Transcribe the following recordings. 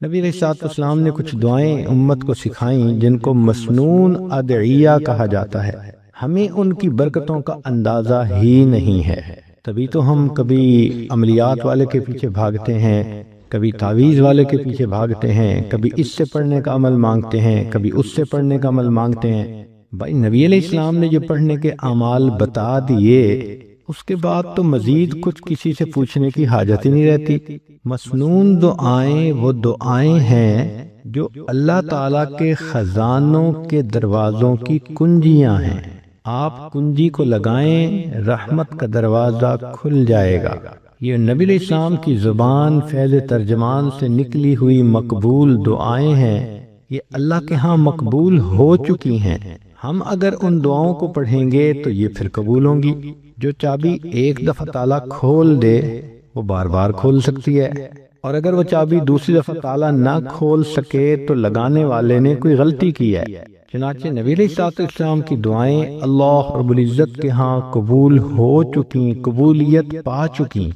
نبی علیہ الصلوۃ والسلام نے کچھ دعائیں امت کو سکھائیں جن کو مسنون ادعیہ کہا جاتا ہے۔ ہمیں ان کی برکتوں کا اندازہ ہی نہیں ہے، تبھی تو ہم کبھی عملیات والے کے پیچھے بھاگتے ہیں، کبھی تعویذ والے کے پیچھے بھاگتے ہیں، کبھی اس سے پڑھنے کا عمل مانگتے ہیں، کبھی اس سے پڑھنے کا عمل مانگتے ہیں۔ بھائی نبی علیہ السلام نے جو پڑھنے کے اعمال بتا دیے، اس کے بعد تو مزید کچھ کسی سے پوچھنے کی حاجت ہی نہیں رہتی۔ مسنون دعائیں وہ دعائیں ہیں جو اللہ تعالیٰ کے خزانوں کے دروازوں کی کنجیاں ہیں۔ آپ کنجی کو لگائیں، رحمت کا دروازہ کھل جائے گا۔ یہ نبی علیہ السلام کی زبان فیض ترجمان سے نکلی ہوئی مقبول دعائیں ہیں، یہ اللہ کے ہاں مقبول ہو چکی ہیں۔ ہم اگر ان دعاؤں کو پڑھیں گے تو یہ پھر قبول ہوں گی۔ جو چابی ایک دفعہ تالا کھول دے وہ بار بار کھول سکتی ہے، اور اگر وہ چابی دوسری دفعہ تالا نہ کھول سکے تو لگانے والے نے کوئی غلطی کی ہے۔ چنانچہ نبی علیہ الصلوۃ والسلام کی دعائیں اللہ رب العزت کے ہاں قبول ہو چکی، قبولیت پا چکی۔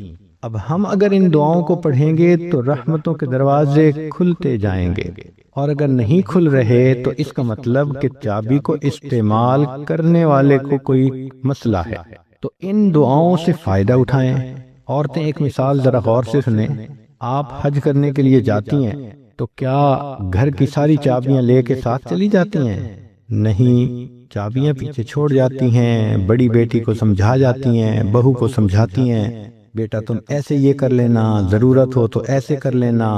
اب ہم اگر ان دعاؤں کو پڑھیں گے تو رحمتوں کے دروازے کھلتے جائیں گے، اور اگر نہیں کھل رہے تو اس کا مطلب کہ چابی کو استعمال کرنے والے کو کوئی مسئلہ ہے۔ تو ان دعاؤں سے فائدہ اٹھائیں۔ عورتیں ایک مثال ذرا غور سے سنیں۔ آپ حج کرنے کے لیے جاتی ہیں تو کیا گھر کی ساری چابیاں لے کے ساتھ چلی جاتی ہیں؟ نہیں، چابیاں پیچھے چھوڑ جاتی ہیں، بڑی بیٹی کو سمجھا جاتی ہیں، بہو کو سمجھاتی ہیں، بیٹا تم ایسے یہ کر لینا، ضرورت ہو تو ایسے کر لینا،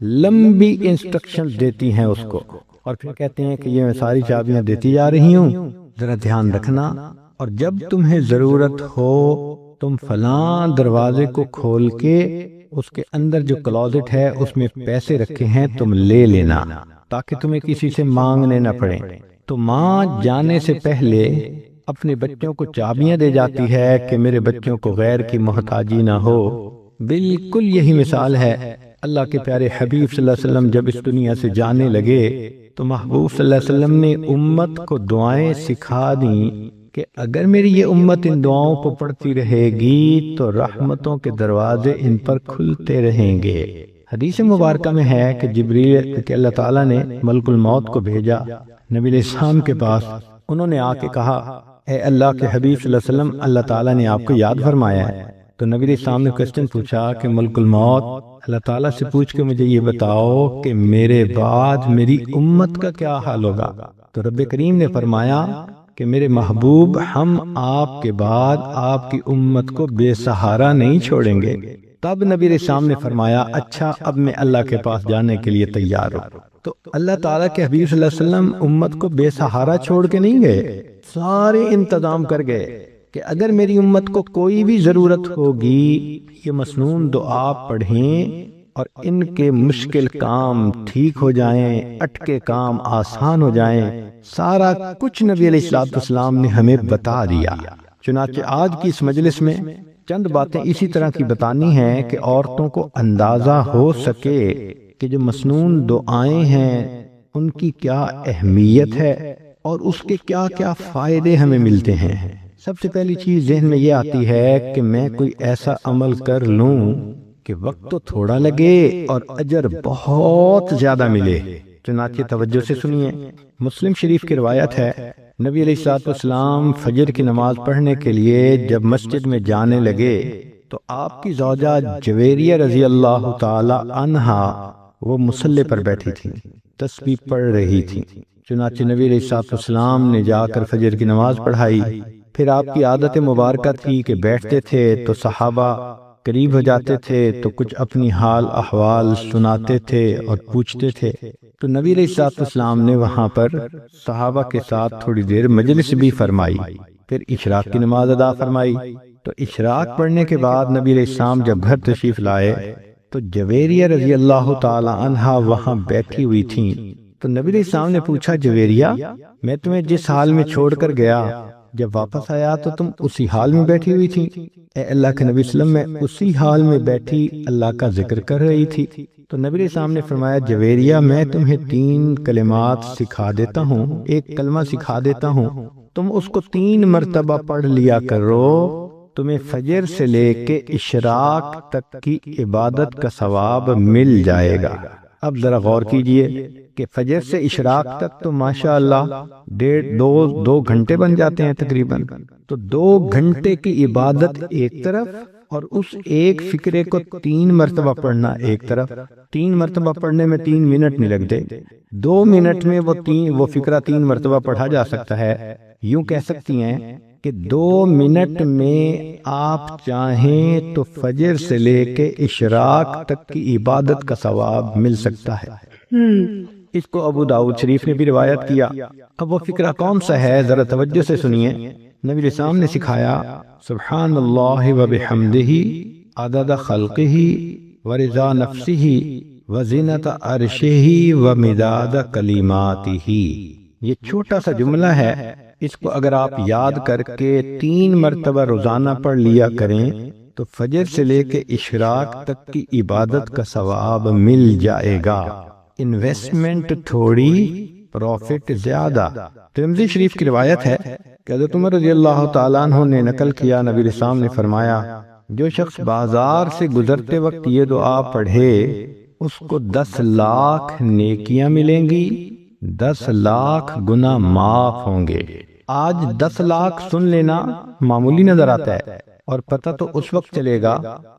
لمبی انسٹرکشن دیتی ہیں اس کو، اور پھر کہتے ہیں کہ یہ میں ساری چابیاں دیتی جا رہی ہوں، ذرا دھیان رکھنا، اور جب تمہیں ضرورت ہو تم فلاں دروازے کو کھول کے اس کے اندر جو کلوزٹ ہے اس میں پیسے رکھے ہیں تم لے لینا، تاکہ تمہیں کسی سے مانگنے نہ پڑے۔ تو ماں جانے سے پہلے اپنے بچوں کو چابیاں دے جاتی ہے کہ میرے بچوں کو غیر کی محتاجی نہ ہو۔ بالکل یہی مثال ہے۔ اللہ کے پیارے حبیب صلی اللہ علیہ وسلم جب اس دنیا سے جانے لگے تو محبوب صلی اللہ علیہ وسلم نے امت کو دعائیں سکھا دیں کہ اگر میری یہ امت ان دعاؤں کو پڑھتی رہے گی تو رحمتوں کے دروازے ان پر کھلتے رہیں گے۔ حدیث مبارکہ میں ہے کہ جبریل کہ اللہ تعالیٰ نے ملک الموت کو بھیجا نبی علیہ السلام کے پاس، انہوں نے آ کے کہا اے اللہ کے حبیب صلی اللہ علیہ وسلم، اللہ تعالیٰ نے آپ کو یاد فرمایا ہے۔ تو نبی علیہ السلام نے کوسچن پوچھا کہ ملک الموت اللہ تعالیٰ سے پوچھ کے مجھے یہ بتاؤ کہ میرے بعد میری امت کا کیا حال ہوگا؟ تو رب کریم نے فرمایا کہ میرے محبوب، ہم آپ کے بعد آپ کی امت کو بے سہارا نہیں چھوڑیں گے۔ تب نبی علیہ السلام نے فرمایا اچھا اب میں اللہ کے پاس جانے کے لیے تیار ہوں۔ تو اللہ تعالیٰ کے حبیب صلی اللہ علیہ وسلم امت کو بے سہارا چھوڑ کے نہیں گئے، سارے انتظام کر گئے کہ اگر میری امت کو کوئی بھی ضرورت ہوگی یہ مسنون دعا پڑھیں اور ان کے مشکل کام ٹھیک ہو جائیں، اٹکے کام آسان ہو جائیں، سارا کچھ نبی علیہ الصلوۃ والسلام نے ہمیں بتا دیا۔ چنانچہ آج کی اس مجلس میں چند باتیں اسی طرح کی بتانی ہیں کہ عورتوں کو اندازہ ہو سکے کہ جو مسنون دعائیں ہیں ان کی کیا اہمیت ہے اور اس کے کیا کیا فائدے ہمیں ملتے ہیں۔ سب سے پہلی چیز ذہن میں یہ آتی ہے کہ میں کوئی ایسا عمل کر لوں کہ وقت تو تھوڑا لگے اور اجر بہت زیادہ ملے۔ چنانچہ توجہ سے سنیے، مسلم شریف کی روایت ہے نبی علیہ الصلوۃ والسلام فجر کی نماز پڑھنے کے لیے جب مسجد میں جانے لگے تو آپ کی زوجہ جویریہ رضی اللہ تعالی عنہا وہ مصلی پر بیٹھی تھی، تسبیح پڑھ رہی تھی۔ چنانچہ نبی علیہ الصلوۃ والسلام نے جا کر فجر کی نماز پڑھائی۔ پھر آپ کی عادت مبارکہ تھی کہ بیٹھتے تھے تو صحابہ قریب ہو جاتے تھے تو کچھ اپنی حال احوال سناتے تھے اور پوچھتے تھے، تو نبی علیہ الصلوۃ والسلام نے وہاں پر صحابہ کے ساتھ تھوڑی دیر مجلس بھی فرمائی، پھر اشراق کی نماز ادا فرمائی۔ تو اشراق پڑھنے کے بعد نبی علیہ السلام جب گھر تشریف لائے تو جویریہ رضی اللہ تعالی عنہا وہاں بیٹھی ہوئی تھیں۔ تو نبی علیہ السلام نے پوچھا جویریہ، میں تمہیں جس حال میں چھوڑ کر گیا جب واپس آیا تو تم اسی حال میں بیٹھی ہوئی تھی؟ اے اللہ کے نبی صلی اللہ علیہ وسلم، میں اسی حال میں بیٹھی اللہ کا ذکر کر رہی تھی۔ تو نبی علیہ السلام نے فرمایا جویریہ، میں تمہیں 3 کلمات سکھا دیتا ہوں، ایک کلمہ سکھا دیتا ہوں، تم اس کو 3 مرتبہ پڑھ لیا کرو، تمہیں فجر سے لے کے اشراق تک کی عبادت کا ثواب مل جائے گا۔ اب ذرا غور کیجئے کہ فجر سے اشراق تک تو ماشاءاللہ 2 گھنٹے بن جاتے ہیں تقریباً. تو 2 گھنٹے کی عبادت ایک طرف، اور اس ایک فقرے کو 3 مرتبہ پڑھنا ایک طرف. 3 مرتبہ پڑھنے میں 3 منٹ نہیں لگتے. 2 منٹ میں وہ فقرہ 3 مرتبہ پڑھا جا سکتا ہے. یوں کہہ سکتی ہیں کہ 2 منٹ میں آپ چاہیں تو فجر سے لے کے اشراق تک کی عبادت کا ثواب مل سکتا ہے. اس کو ابو داؤد شریف نے بھی روایت کیا. اب وہ فقرہ کون سا ہے ذرا توجہ سے سنیے. نبی علیہ السلام نے سکھایا سبحان اللہ و بحمدہ عدد خلقہ و رضا نفسہ و زینت عرشہ و مداد کلماتہ. یہ چھوٹا سا جملہ ہے، اس کو اگر آپ یاد کر کے 3 مرتبہ روزانہ پڑھ لیا کریں تو فجر سے لے کے اشراق تک کی عبادت کا ثواب مل جائے گا. انویسٹمنٹ تھوڑی، پروفٹ زیادہ. ترمذی شریف کی روایت ہے کہ حضرت عمر رضی اللہ تعالیٰ عنہ نے نقل کیا، نبی علیہ السلام نے فرمایا جو شخص بازار سے گزرتے وقت یہ دعا پڑھے اس کو 10 لاکھ نیکیاں ملیں گی، 10 لاکھ گناہ معاف ہوں گے. آج 10 لاکھ سن لینا معمولی نظر آتا ہے، اور پتہ تو اس وقت چلے گا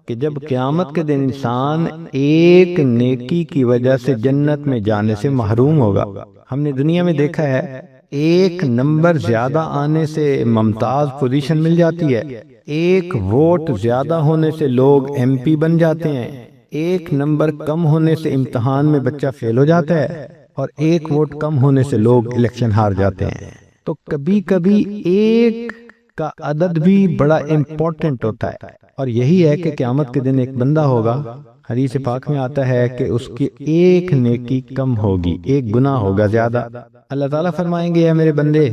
کہ جب قیامت کے دن انسان ایک نیکی کی وجہ سے جنت میں جانے سے محروم ہوگا. ہم نے دنیا میں دیکھا ہے ایک نمبر زیادہ آنے سے ممتاز پوزیشن مل جاتی ہے، ایک ووٹ زیادہ ہونے سے لوگ ایم پی بن جاتے ہیں، ایک نمبر کم ہونے سے امتحان میں بچہ فیل ہو جاتا ہے، اور ایک ووٹ کم ہونے سے لوگ الیکشن ہار جاتے ہیں. تو کبھی کبھی ایک کا عدد بھی بڑا امپورٹنٹ ہوتا ہے، اور یہی ہے کہ قیامت کے دن ایک بندہ ہوگا، حدیث پاک میں آتا ہے کہ اس کی ایک نیکی کم ہوگی، ایک گناہ ہوگا زیادہ. اللہ تعالیٰ فرمائیں گے اے میرے بندے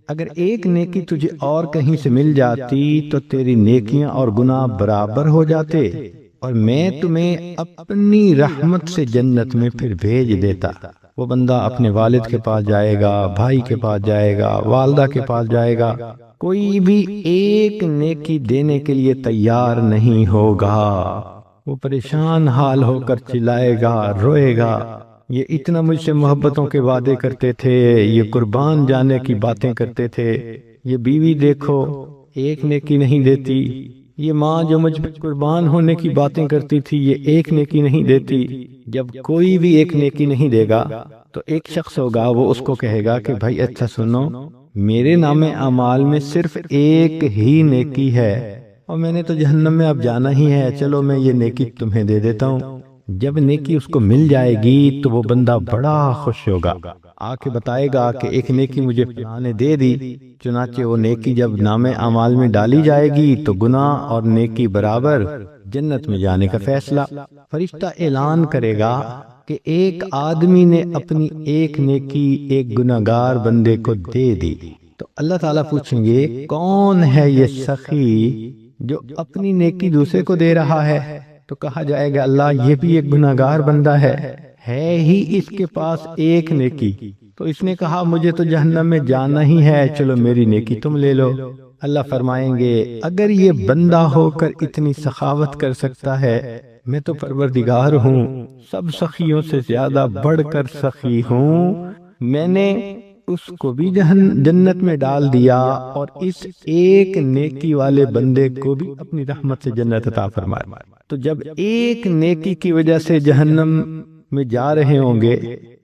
اگر ایک نیکی تجھے اور کہیں سے مل جاتی تو تیری نیکیاں اور گناہ برابر ہو جاتے، اور میں تمہیں اپنی رحمت سے جنت میں پھر بھیج دیتا. وہ بندہ اپنے والد کے پاس جائے گا، بھائی کے پاس جائے گا، والدہ کے پاس جائے گا، کوئی بھی ایک نیکی دینے کے لیے تیار نہیں ہوگا. وہ پریشان حال ہو کر چلائے گا، روئے گا، یہ اتنا مجھ سے محبتوں کے وعدے کرتے تھے، یہ قربان جانے کی باتیں کرتے تھے، یہ بیوی دیکھو ایک نیکی نہیں دیتی، یہ ماں جو مجھ پہ قربان ہونے کی باتیں کرتی تھی یہ ایک نیکی نہیں دیتی. جب کوئی بھی ایک نیکی نہیں دے گا تو ایک شخص ہوگا وہ اس کو کہے گا کہ بھائی اچھا سنو، میرے نام اعمال میں صرف ایک ہی نیکی ہے اور میں نے تو جہنم میں اب جانا ہی ہے، چلو میں یہ نیکی تمہیں دے دیتا ہوں. جب نیکی اس کو مل جائے گی تو وہ بندہ بڑا خوش ہوگا، آ کے بتائے گا کہ ایک نیکی مجھے فلاں نے دے دی. چنانچہ وہ نیکی جب نام اعمال میں ڈالی جائے گی تو گناہ اور نیکی برابر، جنت میں جانے کا فیصلہ. فرشتہ اعلان کرے گا کہ ایک آدمی نے اپنی ایک نیکی ایک گناہگار بندے کو دے دی. تو اللہ تعالیٰ پوچھیں گے کون ہے یہ سخی جو اپنی نیکی دوسرے کو دے رہا ہے؟ تو کہا جائے گا اللہ یہ بھی ایک گناہگار بندہ ہے ہی اس کے پاس ایک نیکی. تو اس نے کہا مجھے تو جہنم میں جانا ہی ہے، چلو میری نیکی تم لے لو. اللہ فرمائیں گے اگر یہ بندہ ہو کر اتنی سخاوت کر سکتا ہے، میں تو پروردگار ہوں، سب سخیوں سے زیادہ بڑھ کر سخی ہوں، میں نے اس کو بھی جنت میں ڈال دیا اور اس ایک نیکی والے بندے کو بھی اپنی رحمت سے جنت عطا فرمایا. تو جب ایک نیکی کی وجہ سے جہنم میں جا رہے ہوں گے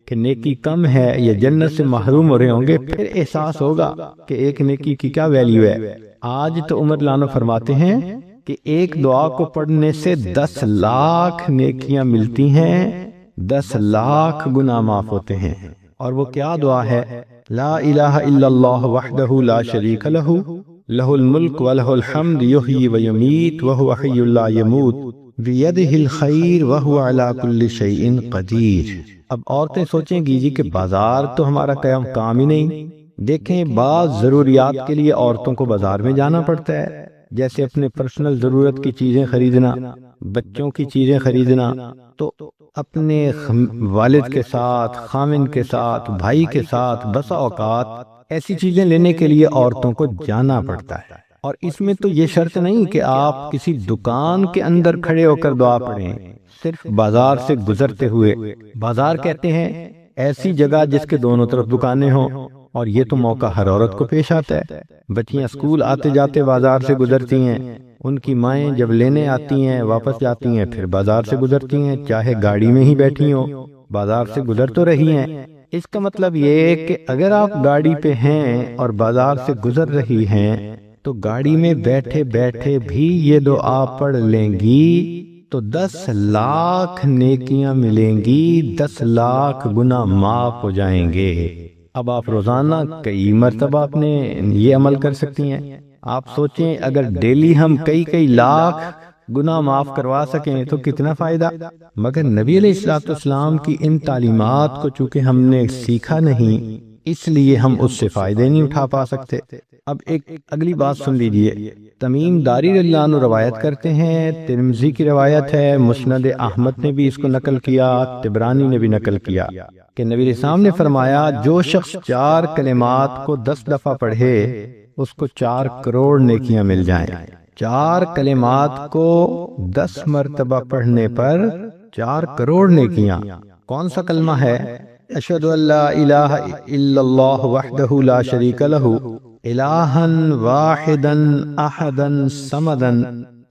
کہ نیکی کم ہے یا جنت سے محروم ہو رہے ہوں گے، پھر احساس ہوگا کہ ایک نیکی کی کیا ویلیو ہے. آج تو عمر لانو فرماتے ہیں کہ ایک دعا کو پڑھنے سے 10 لاکھ نیکیاں ملتی ہیں، 10 لاکھ گناہ معاف ہوتے ہیں. اور وہ کیا دعا ہے؟ لا الہ الا اللہ وحدہ لا شریک لہ لہ الملک و لہ الحمد یحیی و یمیت وہو حی لا یموت بیدہ الخیر وہو علی کل شیء قدیر. اب عورتیں سوچیں گی جی کہ بازار تو ہمارا کام ہی نہیں. دیکھیں بعض ضروریات کے لیے عورتوں کو بازار میں جانا پڑتا ہے، جیسے اپنے پرسنل ضرورت کی چیزیں خریدنا، بچوں کی چیزیں خریدنا. تو اپنے والد کے ساتھ، خامن کے ساتھ، بھائی کے ساتھ بسا اوقات ایسی چیزیں لینے کے لیے عورتوں کو جانا پڑتا ہے. اور اس میں تو یہ شرط نہیں کہ آپ کسی دکان کے اندر کھڑے ہو کر دعا پڑھیں، صرف بازار سے گزرتے ہوئے۔ بازار کہتے ہیں ایسی جگہ جس کے دونوں طرف دکانیں ہوں، اور یہ تو موقع ہر عورت کو پیش آتا ہے۔ بچیاں اسکول آتے جاتے بازار سے گزرتی ہیں، ان کی مائیں جب لینے آتی ہیں واپس جاتی ہیں پھر بازار سے گزرتی ہیں، چاہے گاڑی میں ہی بیٹھی ہوں بازار سے گزر تو رہی ہیں۔ اس کا مطلب یہ کہ اگر آپ گاڑی پہ ہیں اور بازار سے گزر رہی ہیں تو گاڑی میں بیٹھے بیٹھے بھی یہ دعا پڑھ لیں گی تو 10 لاکھ نیکیاں ملیں گی، 10 لاکھ گناہ معاف ہو جائیں گے۔ اب آپ روزانہ کئی مرتبہ اپنے یہ عمل کر سکتی ہیں۔ آپ سوچیں اگر ڈیلی ہم کئی لاکھ گناہ معاف کروا سکیں تو کتنا فائدہ۔ مگر نبی علیہ الصلوۃ والسلام کی ان تعلیمات کو چونکہ ہم نے سیکھا نہیں، اس لیے ہم اس سے فائدے نہیں اٹھا پا سکتے۔ اب ایک اگلی بات سن لیجئے، تمیم داری رضی اللہ عنہ روایت کرتے ہیں، ترمذی کی روایت ہے، مسند احمد نے بھی اس کو نقل کیا، طبرانی نے بھی نقل کیا کہ نبی علیہ السلام نے فرمایا جو شخص 4 کلمات کو 10 دفعہ پڑھے اس کو 4 کروڑ نیکیاں مل جائیں۔ 4 کلمات کو 10 مرتبہ پڑھنے پر 4 کروڑ نیکیاں۔ کون سا کلمہ ہے؟ اشہد ان لا الہ الا اللہ وحدہ لا شریک لہ الہا واحدا احدا صمدا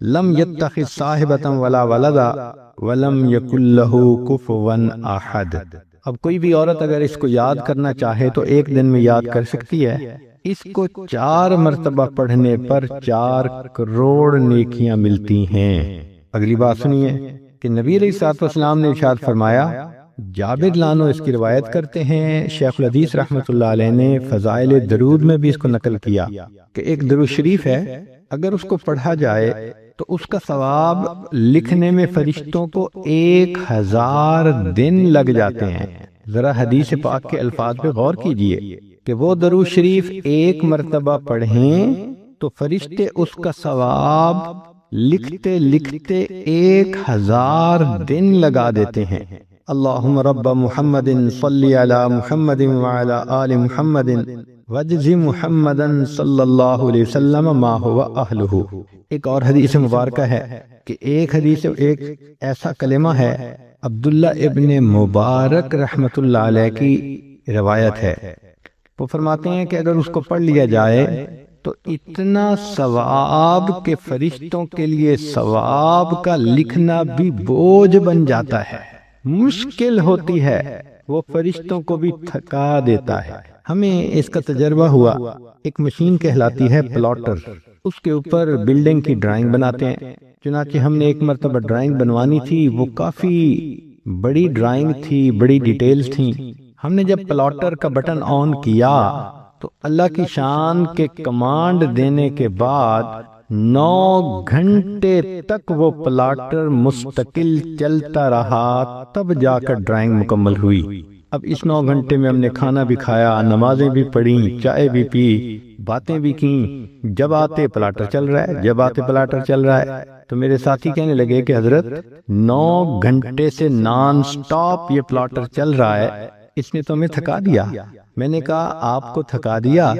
لم یتخذ صاحبۃ ولا ولدا ولم یکن لہ کفوا احد۔ اب کوئی بھی عورت اگر اس کو یاد کرنا چاہے تو ایک دن میں یاد کر سکتی ہے۔ اس کو 4 مرتبہ پڑھنے پر 4 کروڑ نیکیاں ملتی ہیں۔ اگلی بات سنیے کہ نبی علیہ الصلوۃ والسلام نے ارشاد فرمایا، جابر لانو اس کی روایت کرتے ہیں، شیخ الحدیث رحمۃ اللہ علیہ نے فضائل درود میں بھی اس کو نقل کیا کہ ایک درود شریف ہے، اگر اس کو پڑھا جائے تو اس کا ثواب لکھنے میں فرشتوں کو 1000 دن لگ جاتے ہیں۔ ذرا حدیث پاک کے الفاظ پہ غور کیجئے کہ وہ درود شریف 1 مرتبہ پڑھیں تو فرشتے اس کا ثواب لکھتے لکھتے 1000 دن لگا دیتے ہیں۔ اللہم رب محمد صلی علی محمد وعلی آل محمد وجز محمد صلی اللہ علیہ وسلم ما هو اہلہ۔ ایک اور حدیث مبارکہ ہے کہ ایک ایسا کلمہ ہے، عبداللہ ابن مبارک رحمت اللہ علیہ کی روایت ہے، وہ فرماتے ہیں کہ اگر اس کو پڑھ لیا جائے تو اتنا ثواب کہ فرشتوں کے لیے ثواب کا لکھنا بھی بوجھ بن جاتا ہے، مشکل ہوتی ہے، وہ فرشتوں کو بھی تھکا دیتا ہے۔ ہمیں اس کا تجربہ ہوا، ایک مشین کہلاتی ہے پلاٹر، اس کے اوپر بلڈنگ کی ڈرائنگ بناتے ہیں۔ چنانچہ ہم نے ایک مرتبہ ڈرائنگ بنوانی تھی، وہ کافی بڑی ڈرائنگ تھی، بڑی ڈیٹیلز تھیں۔ ہم نے جب پلاٹر کا بٹن آن کیا تو اللہ کی شان کے کمانڈ دینے کے بعد 9 گھنٹے تک وہ پلاٹر مستقل چلتا رہا، تب جا کر ڈرائنگ مکمل ہوئی۔ اب اس 9 گھنٹے میں ہم نے کھانا بھی کھایا، نمازیں بھی پڑھیں، چائے بھی پی، باتیں بھی کیں، جب آتے پلاٹر چل رہا ہے، جب آتے پلاٹر چل رہا ہے۔ تو میرے ساتھی کہنے لگے کہ حضرت 9 گھنٹے سے نان سٹاپ یہ پلاٹر چل رہا ہے، اس نے تو ہمیں تھکا دیا۔ میں نے کہا آپ کو تھکا دیا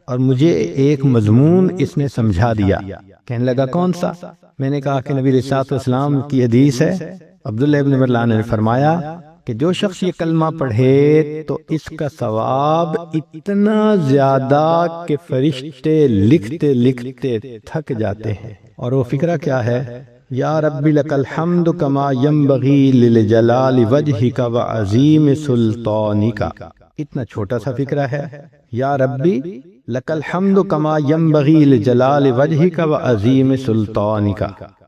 اور مجھے ایک مضمون اس نے سمجھا دیا۔ کہنے لگا کون سا؟ میں نے کہا کہ نبی علیہ الصلوۃ والسلام کی حدیث ہے، عبداللہ ابن مرلان نے فرمایا کہ جو شخص یہ کلمہ پڑھے تو اس کا ثواب اتنا زیادہ کہ فرشتے لکھتے لکھتے تھک جاتے ہیں۔ اور وہ فکرہ کیا ہے؟ یا رب لک الحمد کما ینبغی لجلال وجہک وعظیم سلطانک۔ اتنا چھوٹا سا فکرہ ہے، یا ربی لک الحمد کما ینبغی لجلال وجہک وعظیم سلطانک۔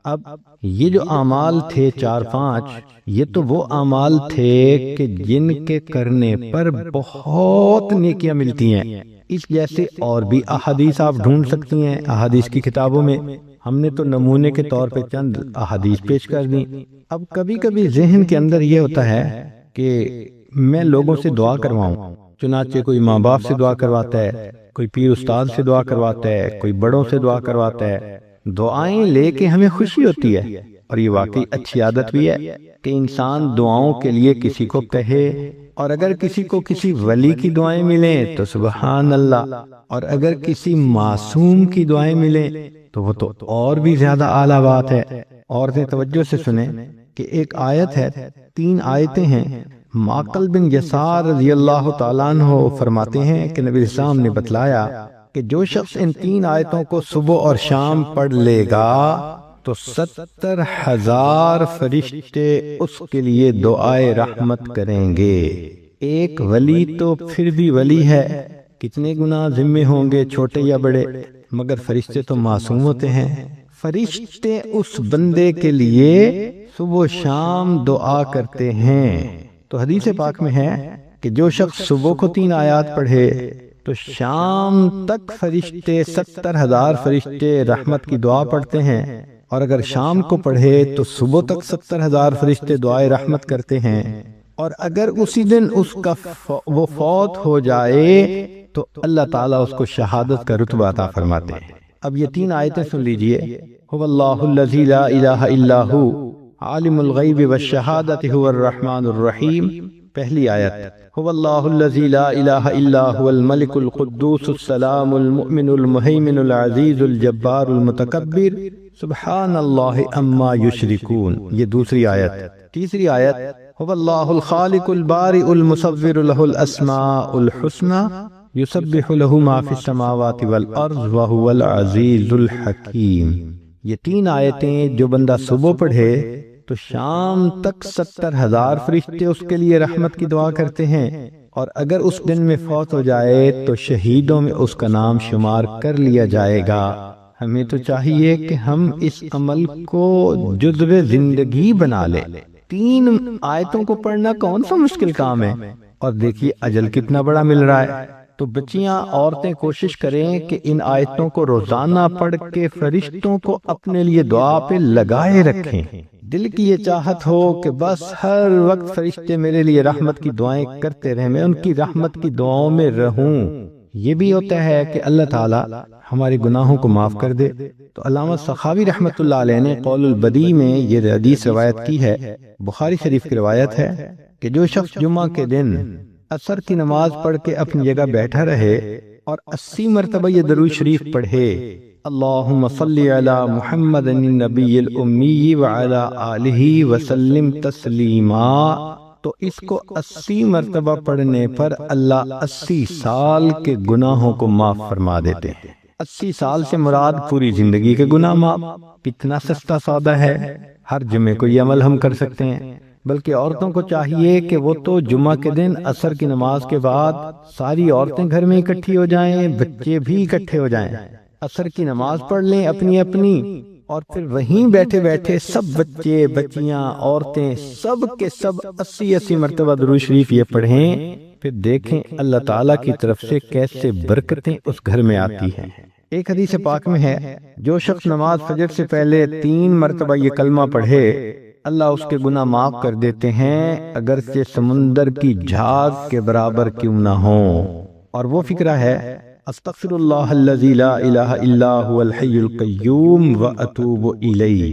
اب یہ جو اعمال تھے 4-5، یہ تو وہ اعمال تھے کہ جن کے کرنے پر بہت نیکیاں ملتی ہیں۔ اس جیسے اور بھی احادیث آپ ڈھونڈ سکتی ہیں احادیث کی کتابوں میں، ہم نے تو نمونے کے طور پہ چند احادیث پیش کر دیں۔ اب کبھی کبھی ذہن کے اندر یہ ہوتا ہے کہ میں لوگوں سے دعا کرواؤں، چنانچہ کوئی ماں باپ سے دعا کرواتا ہے، کوئی پیر استاد سے دعا کرواتا ہے، کوئی بڑوں سے دعا کرواتا ہے۔ دعائیں لے کے ہمیں خوشی ہوتی ہے، اور یہ واقعی اچھی عادت بھی ہے کہ انسان دعاؤں کے لیے کسی کو کہے، اور اگر کسی کو کسی ولی کی دعائیں ملیں تو سبحان اللہ، اور اگر کسی معصوم کی دعائیں ملیں تو وہ تو اور بھی زیادہ اعلیٰ بات ہے۔ عورتیں توجہ سے سنیں کہ ایک آیت ہے، 3 آیتیں ہیں۔ معقل بن یسار رضی اللہ تعالیٰ عنہ فرماتے ہیں کہ نبی اسلام نے بتلایا کہ جو شخص ان 3 آیتوں کو صبح اور شام پڑھ لے گا تو 70,000 فرشتے اس کے لیے دعائے رحمت کریں گے۔ ایک ولی تو پھر بھی ولی ہے، کتنے گناہ ذمے ہوں گے چھوٹے یا بڑے، مگر فرشتے تو معصوم ہوتے ہیں۔ فرشتے اس بندے کے لیے صبح و شام دعا کرتے ہیں۔ تو حدیث پاک میں ہے کہ جو شخص صبح کو 3 آیات پڑھے تو شام تک فرشتے 70,000 فرشتے رحمت کی دعا پڑھتے ہیں، اور اگر شام کو پڑھے تو صبح تک 70,000 فرشتے دعائے رحمت کرتے ہیں، اور اگر اسی دن اس کا وہ فوت ہو جائے تو اللہ تعالیٰ اس کو شہادت کا رتبہ عطا فرماتے ہیں۔ اب یہ 3 آیتیں سن لیجئے۔ هو اللہ الذی لا الہ الا ہو عالم الغیب والشہادۃ هو الرحمن الرحیم۔ پہلی آیت، هو اللہ الذی لا الہ الا هو الملک القدوس السلام المؤمن المہیمن العزیز الجبار المتکبر سبحان اللہ عما یشرکون۔ یہ دوسری آیت۔ تیسری آیت، هو اللہ الخالق البارئ المصور له الاسماء الحسنى یسبح له ما فی السماوات والارض وهو العزیز الحکیم۔ یہ 3 آیتیں جو بندہ صبح پڑھے تو شام تک 70,000 فرشتے اس کے لیے رحمت کی دعا کرتے ہیں، اور اگر اس دن میں فوت ہو جائے تو شہیدوں میں اس کا نام شمار کر لیا جائے گا۔ ہمیں تو چاہیے کہ ہم اس عمل کو جزو زندگی بنا لیں۔ 3 آیتوں کو پڑھنا کون سا مشکل کام ہے، اور دیکھیے اجل کتنا بڑا مل رہا ہے۔ تو بچیاں، عورتیں کوشش کریں کہ ان آیتوں کو روزانہ پڑھ کے فرشتوں کو اپنے لیے دعا پہ لگائے رکھیں۔ دل کی یہ چاہت ہو کہ بس ہر وقت فرشتے میرے لیے رحمت کی دعائیں کرتے رہیں، میں ان کی رحمت کی دعاؤں میں رہوں۔ یہ بھی ہوتا ہے کہ اللہ تعالیٰ ہمارے گناہوں کو معاف کر دے۔ تو علامہ سخاوی رحمۃ اللہ علیہ نے قول البدیع میں یہ حدیث روایت کی ہے، بخاری شریف کی روایت ہے کہ جو شخص جمعہ کے دن عصر کی نماز پڑھ کے اپنی جگہ بیٹھا رہے اور 80 مرتبہ یہ درود شریف پڑھے، اللہم صلی علی محمد النبی الامی وعلی آلہ وسلم تسلیما، تو اس کو 80 مرتبہ پڑھنے پر اللہ 80 سال کے گناہوں کو معاف فرما دیتے ہیں۔ 80 سال سے مراد پوری زندگی کے گناہ معاف۔ کتنا سستا سودا ہے، ہر جمعے کو یہ عمل ہم کر سکتے ہیں۔ بلکہ عورتوں کو چاہیے کہ وہ تو جمعہ کے دن عصر کی نماز کے بعد ساری عورتیں گھر میں اکٹھی ہو جائیں، بچے بھی اکٹھے ہو جائیں، عصر کی نماز پڑھ لیں اپنی اپنی، اور پھر وہیں بیٹھے بیٹھے سب بچے بچیاں عورتیں سب کے سب 80 مرتبہ درود شریف یہ پڑھیں، پھر دیکھیں اللہ تعالیٰ کی طرف سے کیسے برکتیں اس گھر میں آتی ہیں۔ ایک حدیث پاک میں ہے، جو شخص نماز فجر سے پہلے 3 مرتبہ یہ کلمہ پڑھے اللہ اس کے گناہ معاف کر دیتے ہیں، اگرچہ سمندر کی جھاگ کے برابر کیوں نہ ہوں۔ اور وہ فکرہ ہے، استغفر اللہ الذی لا الہ الا هو الحی القیوم واتوب الیہ۔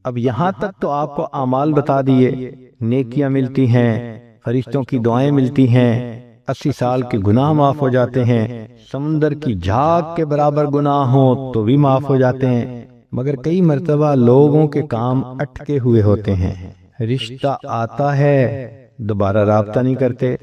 اب یہاں تک تو آپ کو اعمال بتا دیے، نیکیاں ملتی ہیں، فرشتوں کی دعائیں ملتی ہیں، 80 سال کے گناہ معاف ہو جاتے ہیں، سمندر کی جھاگ کے برابر گناہ ہوں تو بھی معاف ہو جاتے ہیں، مگر کئی مرتبہ لوگوں کے کام اٹکے ہوئے ہوتے ہیں، رشتہ آتا ہے دوبارہ رابطہ نہیں کرتے،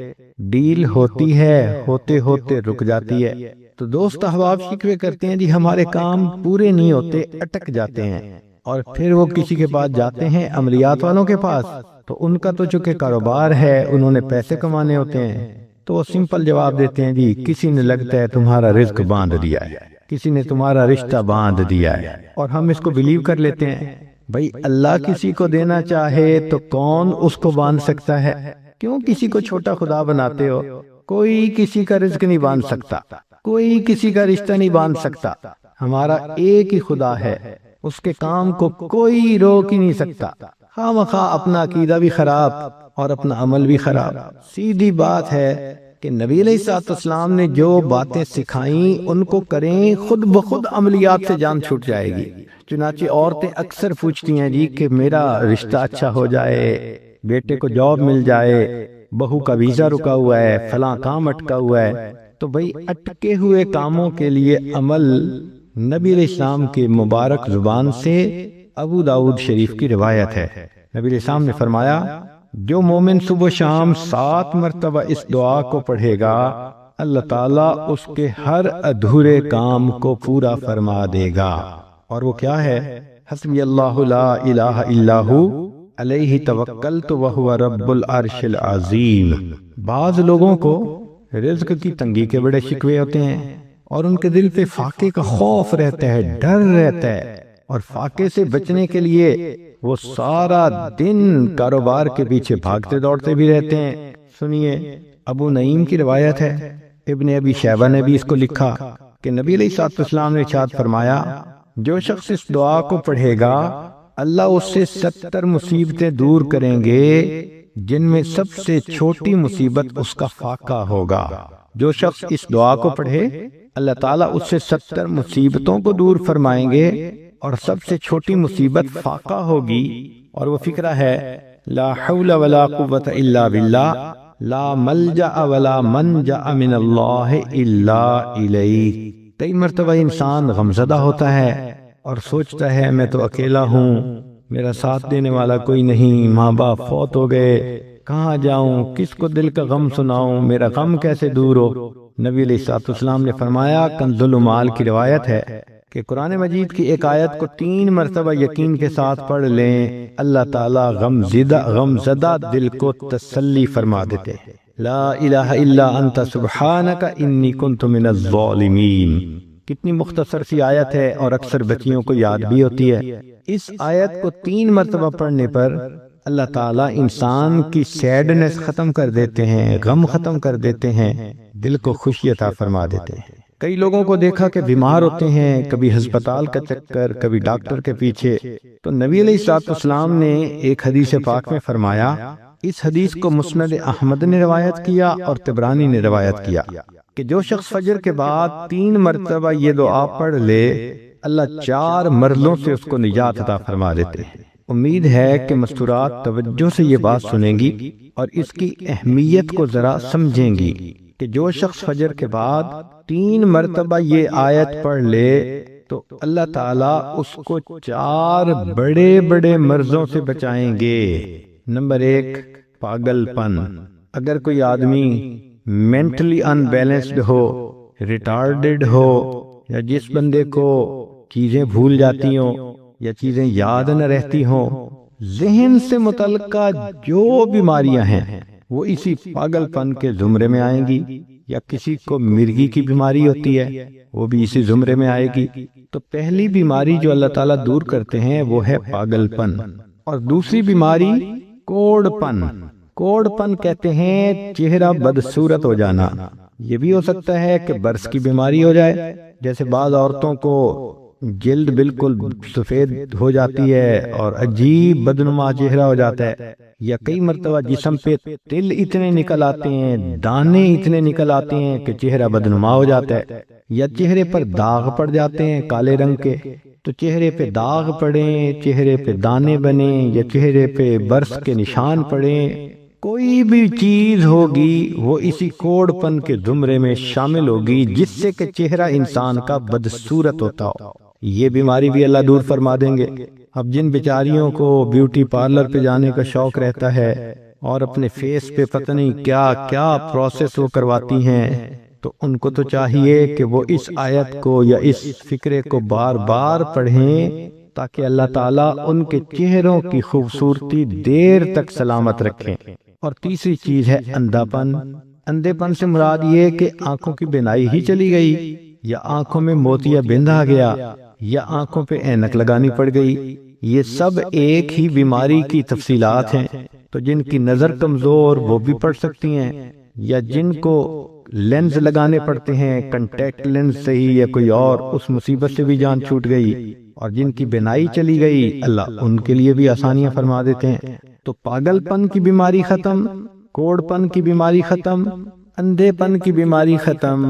ڈیل ہوتی ہے ہوتے ہوتے رک جاتی ہے، تو دوست احباب شکوے کرتے ہیں جی ہمارے کام پورے نہیں ہوتے، اٹک جاتے ہیں، اور پھر وہ کسی کے پاس جاتے ہیں، عملیات والوں کے پاس، تو ان کا تو چونکہ کاروبار ہے، انہوں نے پیسے کمانے ہوتے ہیں، تو وہ سمپل جواب دیتے ہیں جی کسی نے لگتا ہے تمہارا رزق باندھ دیا ہے، کسی نے تمہارا رشتہ باندھ دیا ہے، اور ہم اس کو بلیو کر لیتے ہیں۔ بھائی اللہ کسی کو دینا چاہے تو کون اس کو باندھ سکتا ہے؟ کیوں کسی کو چھوٹا خدا بناتے ہو؟ کوئی کسی کا رزق نہیں باندھ سکتا، کوئی کسی کا رشتہ نہیں باندھ سکتا، ہمارا ایک ہی خدا ہے، اس کے کام کو کوئی روک ہی نہیں سکتا، خواہ مخواہ اپنا عقیدہ بھی خراب اور اپنا عمل بھی خراب۔ سیدھی بات ہے کہ نبی علیہ الصلوۃ والسلام نے جو باتیں سکھائیں ان کو کریں، خود بخود عملیات سے جان چھوٹ جائے گی۔ چنانچہ عورتیں اکثر پوچھتی ہیں جی کہ میرا رشتہ اچھا ہو جائے، بیٹے کو جاب مل جائے، بہو کا ویزا رکا ہوا ہے، فلاں کام اٹکا ہوا ہے۔ تو بھئی اٹکے ہوئے کاموں کے لیے عمل نبی علیہ السلام کے مبارک زبان سے ابو داؤد شریف کی روایت ہے۔ نبی علیہ السلام نے فرمایا جو مومن صبح و شام 7 مرتبہ اس دعا کو پڑھے گا، اللہ تعالیٰ اس کے ہر ادھورے کام کو پورا فرما دے گا۔ اور وہ کیا ہے؟ حسبی اللہ لا الہ الا ہو علیہ توکلت وہو رب العرش العظیم۔ بعض لوگوں کو رزق کی تنگی کے بڑے شکوے ہوتے ہیں اور ان کے دل پہ فاقے کا خوف رہتا ہے، ڈر رہتا ہے، اور فاقے سے بچنے کے لیے وہ سارا دن کاروبار کے پیچھے بھاگتے دوڑتے بھی رہتے ہیں۔ سنیے، ابو نعیم کی روایت ہے، ابن ابی شیبہ نے بھی اس کو لکھا کہ نبی علیہ الصلوۃ والسلام نے ارشاد فرمایا جو شخص اس دعا کو پڑھے گا اللہ اس سے 70 مصیبتیں دور کریں گے جن میں سب سے چھوٹی مصیبت اس کا فاقہ ہوگا۔ جو شخص اس دعا کو پڑھے اللہ تعالیٰ اس سے 70 مصیبتوں کو دور فرمائیں گے اور سب سے چھوٹی مصیبت فاقہ ہوگی، اور وہ فقرہ ہے لا حول ولا قوة الا باللہ لا ملجأ ولا منجأ من اللہ الا الیہ۔ کئی مرتبہ انسان غمزدہ ہوتا ہے اور سوچتا ہے میں تو اکیلا ہوں، میرا ساتھ دینے والا کوئی نہیں، ماں باپ فوت ہو گئے، کہاں جاؤں، کس کو دل کا غم سناؤں، میرا غم کیسے دور ہو۔ نبی علیہ الصلوۃ والسلام نے فرمایا، کنز المال کی روایت ہے کہ قرآن مجید کی ایک آیت کو 3 مرتبہ یقین کے ساتھ پڑھ لیں، اللہ تعالیٰ غمزدہ دل کو تسلی فرما دیتے ہیں۔ لا الہ الا انت سبحانک انی کنت من الظالمین۔ کتنی مختصر سی آیت ہے اور اکثر بچیوں کو یاد بھی ہوتی ہے۔ اس آیت کو 3 مرتبہ پڑھنے پر اللہ تعالیٰ انسان کی سیڈنس ختم کر دیتے ہیں، غم ختم کر دیتے ہیں، دل کو خوشی عطا فرما دیتے ہیں۔ کئی لوگوں کو دیکھا کہ بیمار ہوتے ہیں، کبھی ہسپتال کا چکر، کبھی ڈاکٹر کے پیچھے، تو نبی علیہ الصلوۃ والسلام نے ایک حدیث پاک میں فرمایا، اس حدیث کو مسند احمد نے روایت کیا اور طبرانی نے روایت کیا کہ جو شخص فجر کے بعد 3 مرتبہ یہ دعا پڑھ لے اللہ 4 مرضوں سے اس کو نجات عطا فرما دیتے ہیں۔ امید ہے کہ مستورات توجہ سے یہ بات سنیں گی اور اس کی اہمیت کو ذرا سمجھیں گی کہ جو شخص فجر کے بعد 3 مرتبہ یہ آیت پڑھ لے تو اللہ تعالیٰ اس کو 4 بڑے بڑے مرضوں سے بچائیں گے۔ نمبر 1، پاگل پن۔ اگر کوئی آدمی مینٹلی انبیلنسڈ ہو، ریٹارڈڈ ہو، یا جس بندے کو چیزیں بھول جاتی ہوں یا چیزیں یاد نہ رہتی ہوں، ذہن سے متعلقہ جو بیماریاں ہیں وہ اسی پاگل پن کے زمرے میں آئیں گی، یا کسی کو مرگی کی بیماری ہوتی ہے وہ بھی اسی زمرے میں آئے گی۔ تو پہلی بیماری جو اللہ تعالیٰ دور کرتے ہیں وہ ہے پاگل پن، اور دوسری بیماری کوڑ پن۔ کوڑ پن کہتے ہیں چہرہ بدصورت ہو جانا۔ یہ بھی ہو سکتا ہے کہ برس کی بیماری ہو جائے، جیسے بعض عورتوں کو جلد بالکل سفید ہو جاتی ہے اور عجیب بدنما چہرہ ہو جاتا ہے، یا کئی مرتبہ جسم پہ تل اتنے نکل آتے ہیں، دانے اتنے نکل آتے ہیں کہ چہرہ بدنما ہو جاتا ہے، یا چہرے پر داغ پڑ جاتے ہیں کالے رنگ کے۔ تو چہرے پہ داغ پڑیں، چہرے پہ دانے بنیں، یا چہرے پہ برس کے نشان پڑیں، کوئی بھی چیز ہوگی وہ اسی کوڑ پن کے زمرے میں شامل ہوگی جس سے کہ چہرہ انسان کا بدصورت ہوتا ہو۔ یہ بیماری بھی اللہ دور فرما دیں گے۔ اب جن بیچاریوں کو بیوٹی پارلر پہ جانے کا شوق رہتا ہے اور اپنے فیس پہ پتہ نہیں کیا کیا پروسیس وہ کرواتی ہیں، تو ان کو تو چاہیے کہ وہ اس آیت کو یا اس فکرے کو بار بار پڑھیں تاکہ اللہ تعالیٰ ان کے چہروں کی خوبصورتی دیر تک سلامت رکھیں۔ اور تیسری چیز ہے اندھا پن۔ اندھے پن سے مراد یہ کہ آنکھوں کی بینائی ہی چلی گئی، یا آنکھوں میں موتیا بند آ گیا، یا آنکھوں پہ اینک لگانی پڑ گئی۔ یہ سب ایک ہی بیماری کی تفصیلات ہیں۔ تو جن کی نظر کمزور وہ بھی پڑھ سکتی ہیں، یا جن کو لینز لگانے پڑتے ہیں کنٹیکٹ لینز سے ہی یا کوئی اور، اس مصیبت سے بھی جان چھوٹ گئی، اور جن کی بینائی چلی گئی اللہ ان کے لیے بھی آسانیاں فرما دیتے ہیں۔ تو پاگل پن کی بیماری ختم، کوڑ پن کی بیماری ختم، اندھے پن کی بیماری ختم،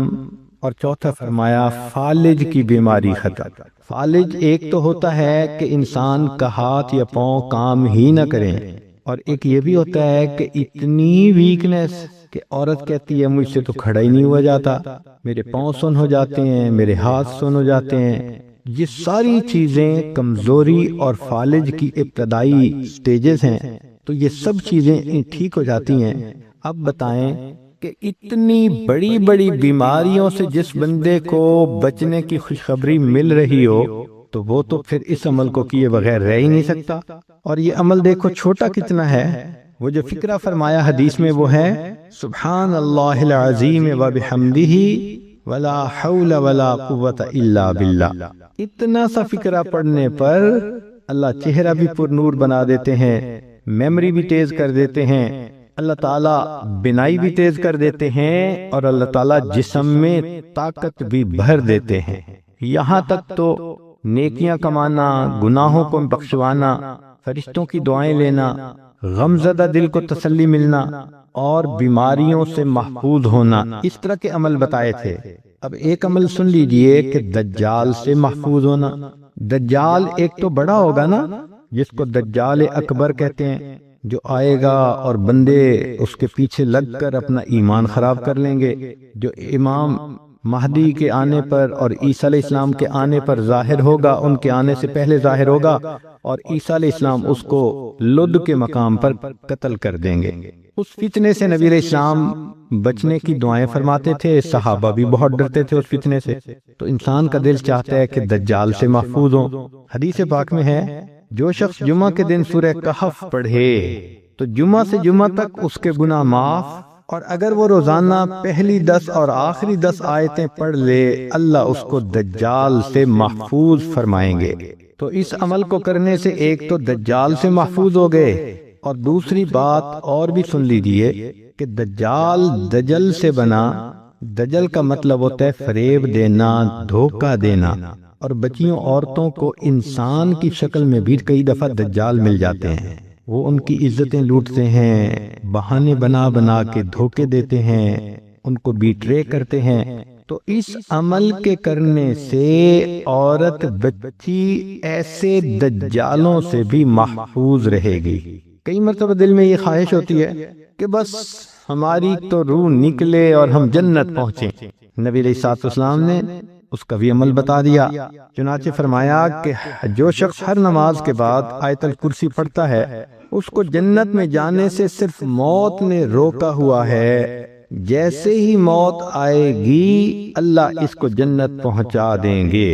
اور چوتھا فرمایا فالج کی بیماری ختم۔ فالج ایک تو ہوتا ہے کہ انسان کا ہاتھ یا پاؤں کام ہی نہ کریں، اور ایک یہ بھی ہوتا ہے کہ اتنی ویکنس کہ عورت کہتی ہے مجھ سے تو کھڑا ہی نہیں ہوا جاتا، میرے پاؤں سن ہو جاتے ہیں، میرے ہاتھ سن ہو جاتے ہیں۔ یہ ساری چیزیں کمزوری اور فالج کی ابتدائی سٹیجز ہیں، تو یہ سب چیزیں ٹھیک ہو جاتی ہیں۔ اب بتائیں کہ اتنی بڑی بڑی بیماریوں سے جس بندے کو بچنے کی خوشخبری مل رہی ہو، تو وہ تو پھر اس عمل کو کیے بغیر رہ ہی نہیں سکتا۔ اور یہ عمل دیکھو چھوٹا کتنا ہے، وہ جو فکرہ فرمایا حدیث میں وہ ہے سبحان اللہ العظیم وبحمدہ ولا حول ولا قوت الا باللہ۔ اتنا سا فکرہ پڑھنے پر اللہ چہرہ بھی پر نور بنا دیتے ہیں، میموری بھی تیز کر دیتے ہیں، اللہ تعالیٰ بینائی بھی تیز کر دیتے ہیں، اور اللہ تعالیٰ جسم میں طاقت بھی بھر دیتے ہیں۔ یہاں تک تو نیکیاں کمانا، گناہوں کو بخشوانا، فرشتوں کی دعائیں لینا، غمزدہ دل کو تسلی ملنا، اور بیماریوں سے محفوظ ہونا، اس طرح کے عمل بتائے تھے۔ اب ایک عمل سن لیجئے کہ دجال سے محفوظ ہونا۔ دجال ایک تو بڑا ہوگا نا، جس کو دجال اکبر کہتے ہیں، جو آئے گا اور بندے اس کے پیچھے لگ کر اپنا ایمان خراب کر لیں گے، جو امام مہدی کے آنے پر اور عیسیٰ علیہ السلام کے آنے پر ظاہر ہوگا، ان کے آنے سے پہلے ظاہر ہوگا، اور عیسیٰ علیہ السلام اس کو لد کے مقام پر قتل کر دیں گے۔ اس فتنے سے نبی علیہ السلام بچنے کی دعائیں فرماتے تھے، صحابہ بھی بہت ڈرتے تھے اس فتنے سے۔ تو انسان کا دل چاہتا ہے کہ دجال سے محفوظ ہوں۔ حدیث پاک میں ہے جو شخص جمعہ کے دن سورہ کہف پڑھے تو جمعہ سے جمعہ تک اس کے گناہ معاف، اور اگر وہ روزانہ پہلی 10 اور آخری 10 آیتیں پڑھ لے، اللہ اس کو دجال سے محفوظ فرمائیں گے۔ تو اس عمل کو کرنے سے ایک تو دجال سے محفوظ ہو گئے، اور دوسری بات اور بھی سن لیجئے کہ دجال دجل سے بنا۔ دجل کا مطلب ہوتا ہے فریب دینا، دھوکہ دینا، اور بچیوں عورتوں کو انسان کی شکل میں بھی کئی دفعہ دجال مل جاتے ہیں۔ وہ ان کی عزتیں لوٹتے ہیں، بہانے بنا بنا کے دھوکے دیتے ہیں، ان کو بیٹرے کرتے ہیں۔ تو اس عمل کے کرنے سے عورت بچی ایسے دجالوں سے بھی محفوظ رہے گی۔ کئی مرتبہ دل میں یہ خواہش ہوتی ہے کہ بس ہماری تو روح نکلے اور ہم جنت پہنچیں۔ نبی علیہ الصلوۃ والسلام نے اس کا بھی عمل بتا دیا، چنانچہ فرمایا کہ جو شخص ہر نماز کے بعد آیت الکرسی پڑھتا ہے، اس کو جنت میں جانے سے صرف موت نے روکا ہوا ہے۔ جیسے ہی موت آئے گی اللہ اس کو جنت پہنچا دیں گے۔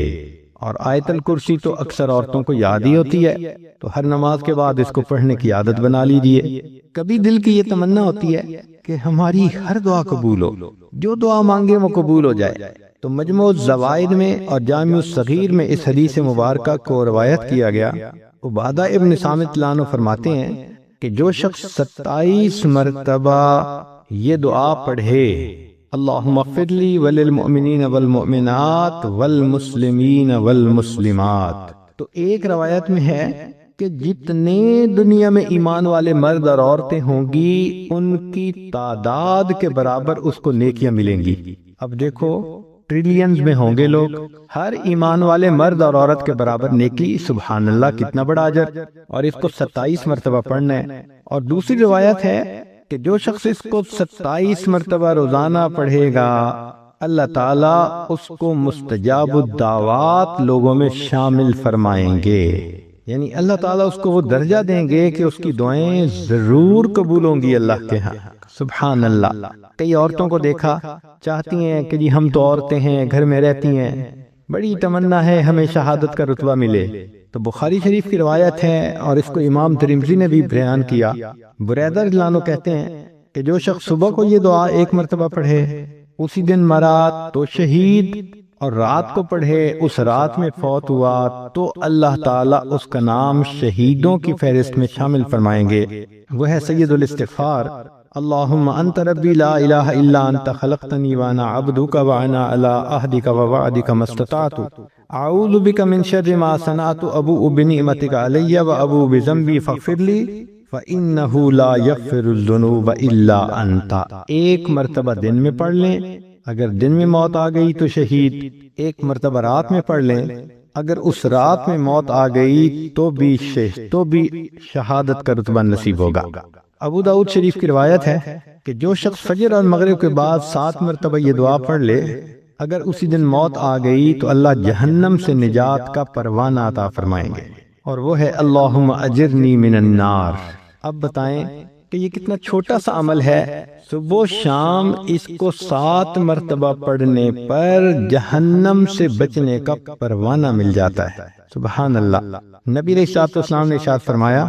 اور آیت الکرسی تو اکثر عورتوں کو یاد ہی ہوتی ہے، تو ہر نماز کے بعد اس کو پڑھنے کی عادت بنا لیجئے۔ کبھی دل کی یہ تمنا ہوتی ہے کہ ہماری ہر دعا قبول ہو، جو دعا مانگے وہ قبول ہو جائے۔ تو مجموع الزوائد میں اور جامع الصغیر میں اس حدیث مبارکہ کو روایت کیا گیا۔ عبادہ ابن صامت عنہ فرماتے ہیں کہ جو شخص 27 مرتبہ یہ دعا پڑھے، اللہم اغفر لی وللمؤمنین والمؤمنات والمسلمین والمسلمات، تو ایک روایت میں ہے کہ جتنے دنیا میں ایمان والے مرد اور عورتیں ہوں گی، ان کی تعداد کے برابر اس کو نیکیاں ملیں گی۔ اب دیکھو ٹریلینز میں ہوں گے لوگ، ہر ایمان والے مرد اور عورت کے برابر نیکی، سبحان اللہ کتنا بڑا اجر، اور اس کو 27 مرتبہ پڑھنا ہے۔ اور دوسری روایت ہے کہ جو شخص اس کو 27 مرتبہ روزانہ پڑھے گا، اللہ تعالیٰ اس کو مستجاب الدعوات لوگوں میں شامل فرمائیں گے، یعنی اللہ تعالیٰ اس کو وہ درجہ دیں گے کہ اس کی دعائیں ضرور قبول ہوں گی اللہ کے ہاں۔ سبحان اللہ۔ کئی عورتوں کو دیکھا چاہتی ہیں کہ جی ہم تو عورتیں ہیں، گھر میں رہتی ہیں، بڑی تمنا ہے ہمیں شہادت کا رتبہ ملے۔ تو بخاری شریف کی روایت ہے، اور اس کو امام ترمذی نے بھی بیان کیا۔ بریدہ رضی اللہ عنہ کہتے ہیں کہ جو شخص صبح کو یہ دعا 1 مرتبہ پڑھے، اسی دن مرا تو شہید، اور رات کو پڑھے اس رات میں فوت ہوا، تو اللہ تعالیٰ اس کا نام شہیدوں کی فہرست میں شامل فرمائیں گے۔ وہ ہے سید الاستغفار، اللہم انت ربی لا الہ الا انت خلقتنی وانا عبدک وانا علی عہدک ووعدک ما استطعت، اعوذ بک من شر ما صنعت، ابوء بنعمتک علی وابوء بذنبی فاغفر لی فَإِنَّهُ لَا يَغْفِرُ الذُّنُوبَ إِلَّا أَنْتَ، ایک مرتبہ دن میں پڑھ لیں، اگر دن میں موت آ گئی تو شہید، ایک مرتبہ رات میں پڑھ لیں، اگر اس رات میں موت آ گئی تو بھی شہادت کا رتبہ نصیب ہوگا۔ ابو داؤد شریف کی روایت ہے کہ جو شخص فجر اور مغرب کے بعد 7 مرتبہ یہ دعا پڑھ لے، اگر اسی دن موت آ گئی تو اللہ جہنم سے نجات کا پروانہ عطا فرمائیں گے، اور وہ ہے اللہم اجرنی من النار۔ اب بتائیں کہ یہ کتنا چھوٹا سا عمل ہے، صبح و شام اس کو 7 مرتبہ پڑھنے پر جہنم سے بچنے کا پروانہ مل جاتا ہے۔ سبحان اللہ۔ نبی علیہ السلام نے ارشاد فرمایا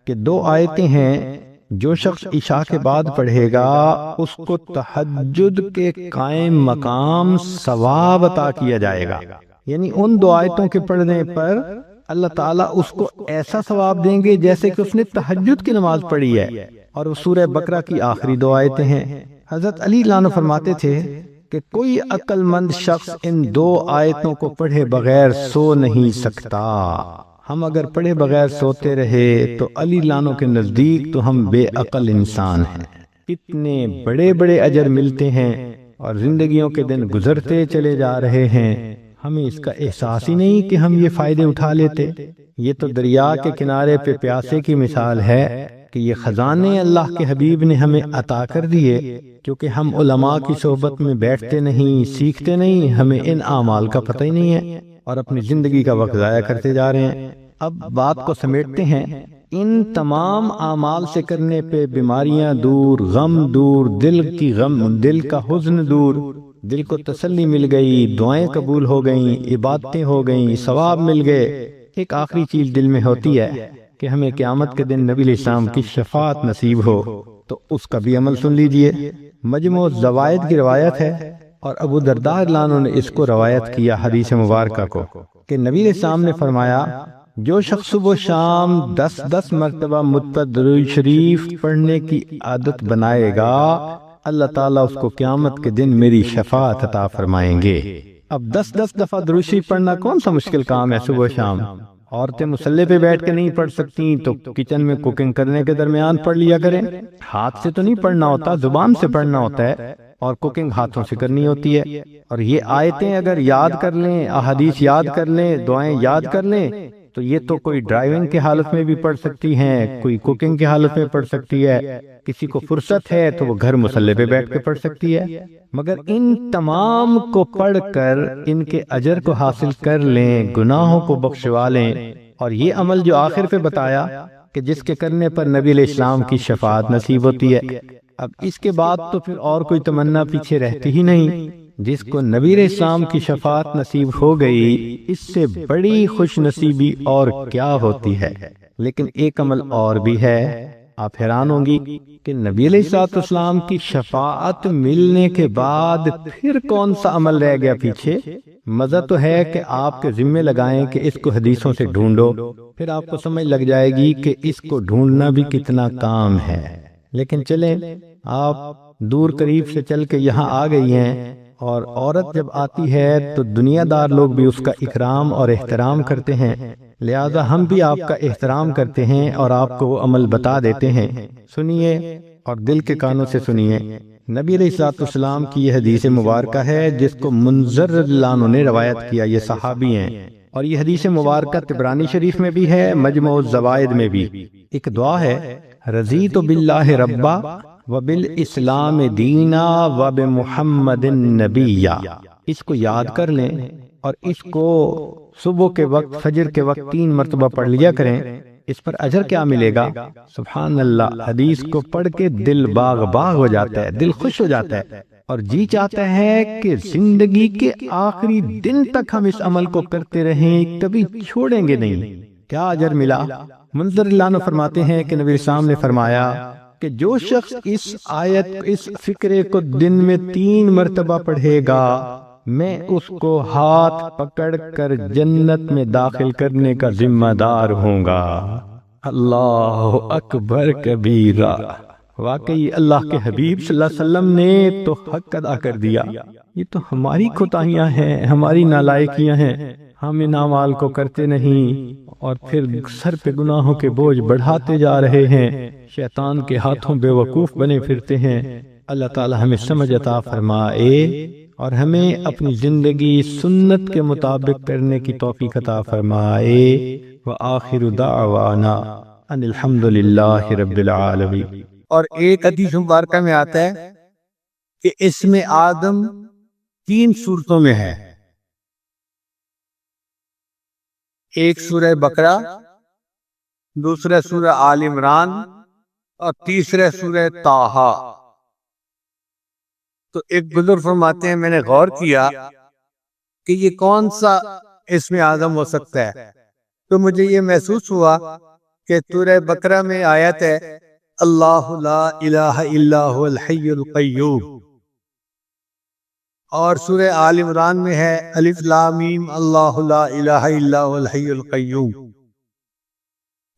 کہ 2 آیتیں ہیں جو شخص عشاء کے بعد پڑھے گا اس کو تہجد کے قائم مقام ثواب عطا کیا جائے گا، یعنی ان 2 آیتوں کے پڑھنے پر اللہ تعالیٰ اس کو ایسا ثواب دیں گے جیسے کہ اس نے تہجد کی نماز پڑھی ہے، اور وہ سورہ بقرہ کی آخری 2 آیتیں ہیں۔ حضرت علی رضی اللہ عنہ فرماتے تھے کہ کوئی عقل مند شخص ان 2 آیتوں کو پڑھے بغیر سو نہیں سکتا۔ ہم اگر پڑھے بغیر سوتے رہے تو علی رضی اللہ عنہ کے نزدیک تو ہم بے عقل انسان ہیں۔ کتنے بڑے بڑے اجر ملتے ہیں اور زندگیوں کے دن گزرتے چلے جا رہے ہیں، ہمیں اس کا احساس ہی نہیں کہ ہم یہ فائدے اٹھا لیتے۔ یہ تو دریا کے کنارے پہ پیاسے کی مثال ہے کہ یہ خزانے اللہ کے حبیب نے ہمیں عطا کر دیے، کیونکہ ہم علماء کی صحبت میں بیٹھتے نہیں، سیکھتے نہیں، ہمیں ان اعمال کا پتہ ہی نہیں ہے اور اپنی زندگی کا وقت ضائع کرتے جا رہے ہیں۔ اب بات کو سمیٹتے ہیں، ان تمام اعمال سے کرنے پہ بیماریاں دور، غم دور، دل کا حزن دور، دل کو تسلی مل گئی، دعائیں قبول ہو گئیں، عبادتیں ہو گئیں، ثواب مل گئے۔ ایک آخری چیز دل میں ہوتی ہے کہ ہمیں قیامت کے دن نبی علیہ السلام کی شفاعت نصیب ہو، تو اس کا بھی عمل سن لیجئے۔ مجموع الزوائد کی روایت ہے اور ابو درداء رضی اللہ عنہ نے اس کو روایت کیا حدیث مبارکہ کو، کہ نبی علیہ السلام نے فرمایا جو شخص صبح و شام 10 مرتبہ مجھ پر درود شریف پڑھنے کی عادت بنائے گا، اللہ تعالیٰ اس کو قیامت کے دن میری شفاعت عطا فرمائیں گے۔ اب 10 دفعہ درود شریف پڑھنا کون سا مشکل کام ہے صبح و شام؟ عورتیں مصلی پہ بیٹھ کے نہیں پڑھ سکتی تو کچن میں کوکنگ کرنے کے درمیان پڑھ لیا کریں۔ ہاتھ سے تو نہیں پڑھنا ہوتا، زبان سے پڑھنا ہوتا ہے، اور کوکنگ ہاتھوں سے کرنی ہوتی ہے۔ اور یہ آیتیں اگر یاد کر لیں، احادیث یاد کر لیں، دعائیں یاد کر لیں، تو یہ تو کوئی ڈرائیونگ کی حالت میں بھی پڑھ سکتی ہیں، کوئی کوکنگ کی حالت میں پڑھ سکتی ہے، کسی کو فرصت ہے تو وہ گھر مصلی پہ بیٹھ کے پڑھ سکتی ہے۔ مگر ان تمام کو پڑھ کر ان کے اجر کو حاصل کر لیں، گناہوں کو بخشوا لیں، اور یہ عمل جو آخر پہ بتایا کہ جس کے کرنے پر نبی علیہ السلام کی شفاعت نصیب ہوتی ہے، اب اس کے بعد تو پھر اور کوئی تمنا پیچھے رہتی ہی نہیں۔ جس کو نبی علیہ السلام کی شفاعت نصیب ہو گئی، اس سے بڑی خوش نصیبی اور کیا ہوتی ہے۔ لیکن ایک عمل اور بھی ہے، آپ حیران ہوں گی کہ نبی علیہ السلام کی شفاعت ملنے کے بعد پھر کون سا عمل رہ گیا پیچھے؟ مزہ تو ہے کہ آپ کے ذمے لگائیں کہ اس کو حدیثوں سے ڈھونڈو، پھر آپ کو سمجھ لگ جائے گی کہ اس کو ڈھونڈنا بھی کتنا کام ہے۔ لیکن چلیں، آپ دور قریب سے چل کے یہاں آ گئی ہیں، اور عورت جب آتی ہے تو دنیا دار لوگ بھی اس کا اکرام اور احترام کرتے ہیں، لہذا ہم بھی آپ کا احترام کرتے ہیں اور آپ کو وہ عمل بتا دیتے ہیں۔ سنیے اور دل کے کانوں سے سنیے۔ نبی علیہ السلام کی یہ حدیث مبارکہ ہے جس کو منذر رضی اللہ عنہ نے روایت کیا، یہ صحابی ہیں، اور یہ حدیث مبارکہ طبرانی شریف میں بھی ہے، مجموع الزوائد میں بھی۔ ایک دعا ہے، رضیت باللہ ربا وبالاسلام دینا وبمحمد نبیا۔ اس کو یاد کر لیں اور اس کو صبح کے وقت، فجر کے وقت 3 مرتبہ پڑھ لیا کریں۔ اس پر اجر کیا ملے گا؟ سبحان اللہ، حدیث کو پڑھ کے دل باغ باغ ہو جاتا ہے، دل خوش ہو جاتا ہے، اور جی چاہتا ہے کہ زندگی کے آخری دن تک ہم اس عمل کو کرتے رہیں، کبھی چھوڑیں گے نہیں۔ کیا اجر ملا؟ منذر اللہ عنہ فرماتے ہیں کہ نبی اسلام نے فرمایا کہ جو شخص اس آیت، اس فقرے کو دن میں 3 مرتبہ پڑھے گا، میں اس کو ہاتھ پکڑ کر جنت میں داخل کرنے کا ذمہ دار ہوں گا۔ اللہ اکبر کبیرہ۔ واقعی اللہ کے حبیب صلی اللہ علیہ وسلم نے تو حق ادا کر دیا۔ یہ تو ہماری کوتاہیاں ہیں، ہماری نالائکیاں ہیں، ہم ان اعمال کو کرتے نہیں اور پھر سر پہ گناہوں کے بوجھ بڑھاتے جا رہے ہیں، شیطان کے ہاتھوں بے وقوف بنے پھرتے ہیں۔ اللہ تعالی ہمیں سمجھ عطا فرمائے اور ہمیں اپنی زندگی سنت کے مطابق کرنے کی توفیق عطا فرمائے۔ وآخر دعوانا ان الحمد للہ رب العالمین۔ اور ایک حدیث مبارکہ میں آتا ہے کہ اسم آدم 3 صورتوں میں ہے، ایک سورہ بقرہ، دوسرا سورہ آل عمران اور تیسرا سورہ طٰہٰ۔ تو ایک بزرگ فرماتے ہیں میں نے غور کیا کہ یہ کون سا اسم اعظم ہو سکتا ہے، تو مجھے یہ محسوس ہوا کہ سورہ بقرہ میں آیت ہے اللہ لا الہ الا هو الحی القیوم، اور سورہ آل عمران میں ہے الف لام میم اللہ لا الہ الا هو الحی القیوم،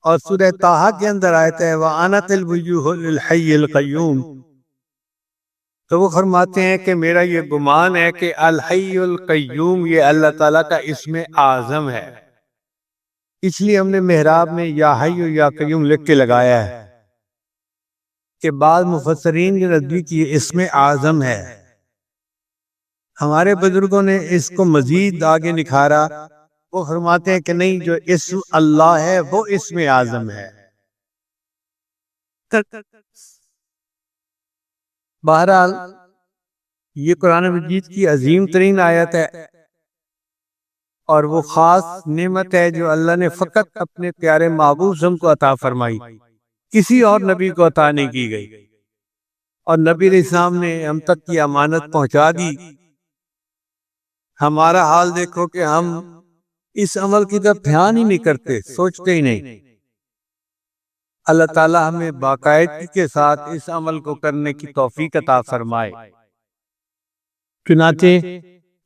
اور سورہ طٰہٰ کے اندر آیت ہے وَأَنَتِ الْوُجُوهُ لِلْحَيِّ الْقَيُّومِ۔ تو وہ فرماتے ہیں کہ میرا یہ گمان ہے کہ الحی القیوم یہ اللہ تعالیٰ کا اسم اعظم ہے، اس لیے ہم نے محراب میں یا حی یا قیوم لکھ کے لگایا ہے کہ بعض مفسرین کے نزدیک یہ اسم اعظم ہے۔ ہمارے بزرگوں نے اس کو مزید آگے نکھارا، وہ فرماتے ہیں کہ نہیں، جو اسم اللہ ہے وہ اسم اعظم ہے۔ بہرحال یہ قرآن مجید کی عظیم ترین آیت ہے اور وہ خاص نعمت ہے جو اللہ نے فقط اپنے پیارے محبوب کو عطا فرمائی، کسی اور نبی کو عطا نہیں کی گئی، اور نبی علیہ السلام نے ہم تک کی امانت پہنچا دی۔ ہمارا حال دیکھو کہ ہم اس عمل کی طرف دھیان ہی نہیں کرتے، سوچتے ہی نہیں۔ اللہ تعالی ہمیں باقاعدگی کے ساتھ اس عمل کو کرنے کی توفیق عطا فرمائے۔ چنانچہ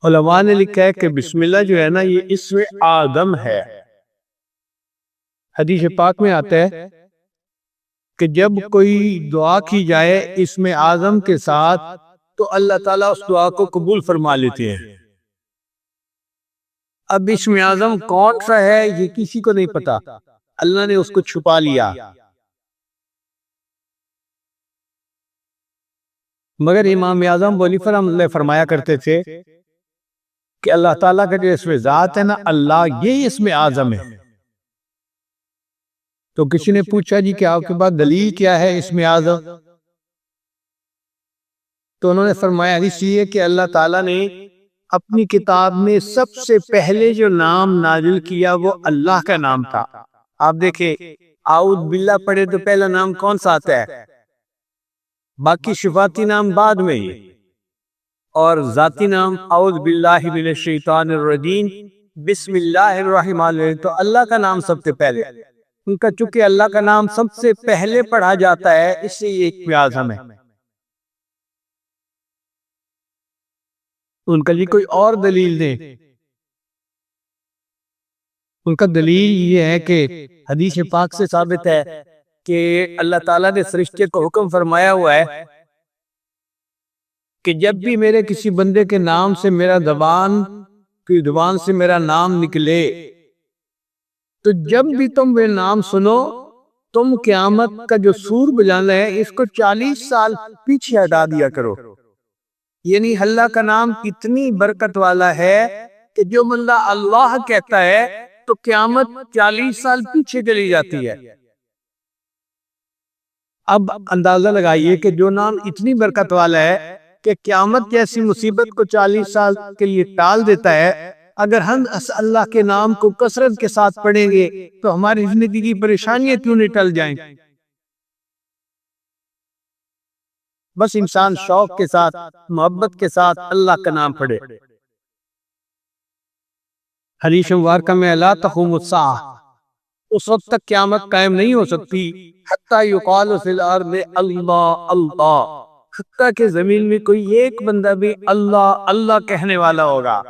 علماء نے لکھا ہے کہ بسم اللہ جو ہے نا یہ اسم آدم ہے۔ حدیث پاک میں آتا ہے کہ جب کوئی دعا کی جائے اسم آدم کے ساتھ تو اللہ تعالیٰ اس دعا کو قبول فرما لیتے ہیں۔ اب اسم اعظم کون سا ہے یہ کسی کو نہیں پتا، اللہ نے اس کو چھپا لیا۔ مگر امام اعظم ابو حنیفہ رحمۃ اللہ فرمایا کرتے تھے کہ اللہ تعالیٰ کا جو اسم ذات ہے نا اللہ، یہ اسم اعظم ہے۔ تو کسی نے پوچھا جی کہ آپ کے پاس دلیل کیا ہے اسم اعظم؟ تو انہوں نے فرمایا اس لیے کہ اللہ تعالیٰ نے اپنی کتاب میں سب سے پہلے جو نام نازل کیا وہ اللہ کا نام تھا۔ آپ دیکھیں اعوذ باللہ پڑھے تو پہلا نام کون سا آتا ہے؟ باقی شفاتی نام بعد میں ہی، اور ذاتی نام اعوذ باللہ من الشیطان الرجیم بسم اللہ الرحمن الرحیم، تو اللہ کا نام سب سے پہلے۔ ان کا چونکہ اللہ کا نام سب سے پہلے پڑھا جاتا ہے اس سے یہ ایک اعظم ہے۔ ان کا جی کوئی اور دلیل دیں۔ ان کا دلیل یہ ہے کہ حدیث پاک سے ثابت ہے کہ اللہ تعالیٰ نے فرشتے کو حکم فرمایا ہوا ہے کہ جب بھی میرے کسی بندے کے نام سے میرا زبان سے میرا نام نکلے تو جب بھی تم وہ نام سنو تم قیامت کا جو سور بجانا ہے اس کو 40 سال پیچھے ہٹا دیا کرو۔ یعنی اللہ کا نام اتنی برکت والا ہے کہ جو بندہ اللہ کہتا ہے تو قیامت 40 سال پیچھے چلی جاتی ہے۔ اب اندازہ لگائیے کہ جو نام اتنی برکت والا ہے کہ قیامت جیسی مصیبت کو 40 سال کے لیے ٹال دیتا ہے، اگر ہم اللہ کے نام کو کثرت کے ساتھ پڑھیں گے تو ہماری زندگی کی پریشانیاں کیوں نہیں ٹل جائیں؟ بس انسان شوق کے ساتھ محبت کے ساتھ اللہ کا نام پڑھے۔ حدیث مبارکہ میں لا تقوم الساعہ، اس وقت تک قیامت قائم نہیں ہو سکتی حتی یقال فی الارض اللہ اللہ، حتی کہ زمین میں کوئی ایک بندہ بھی اللہ اللہ کہنے والا ہوگا۔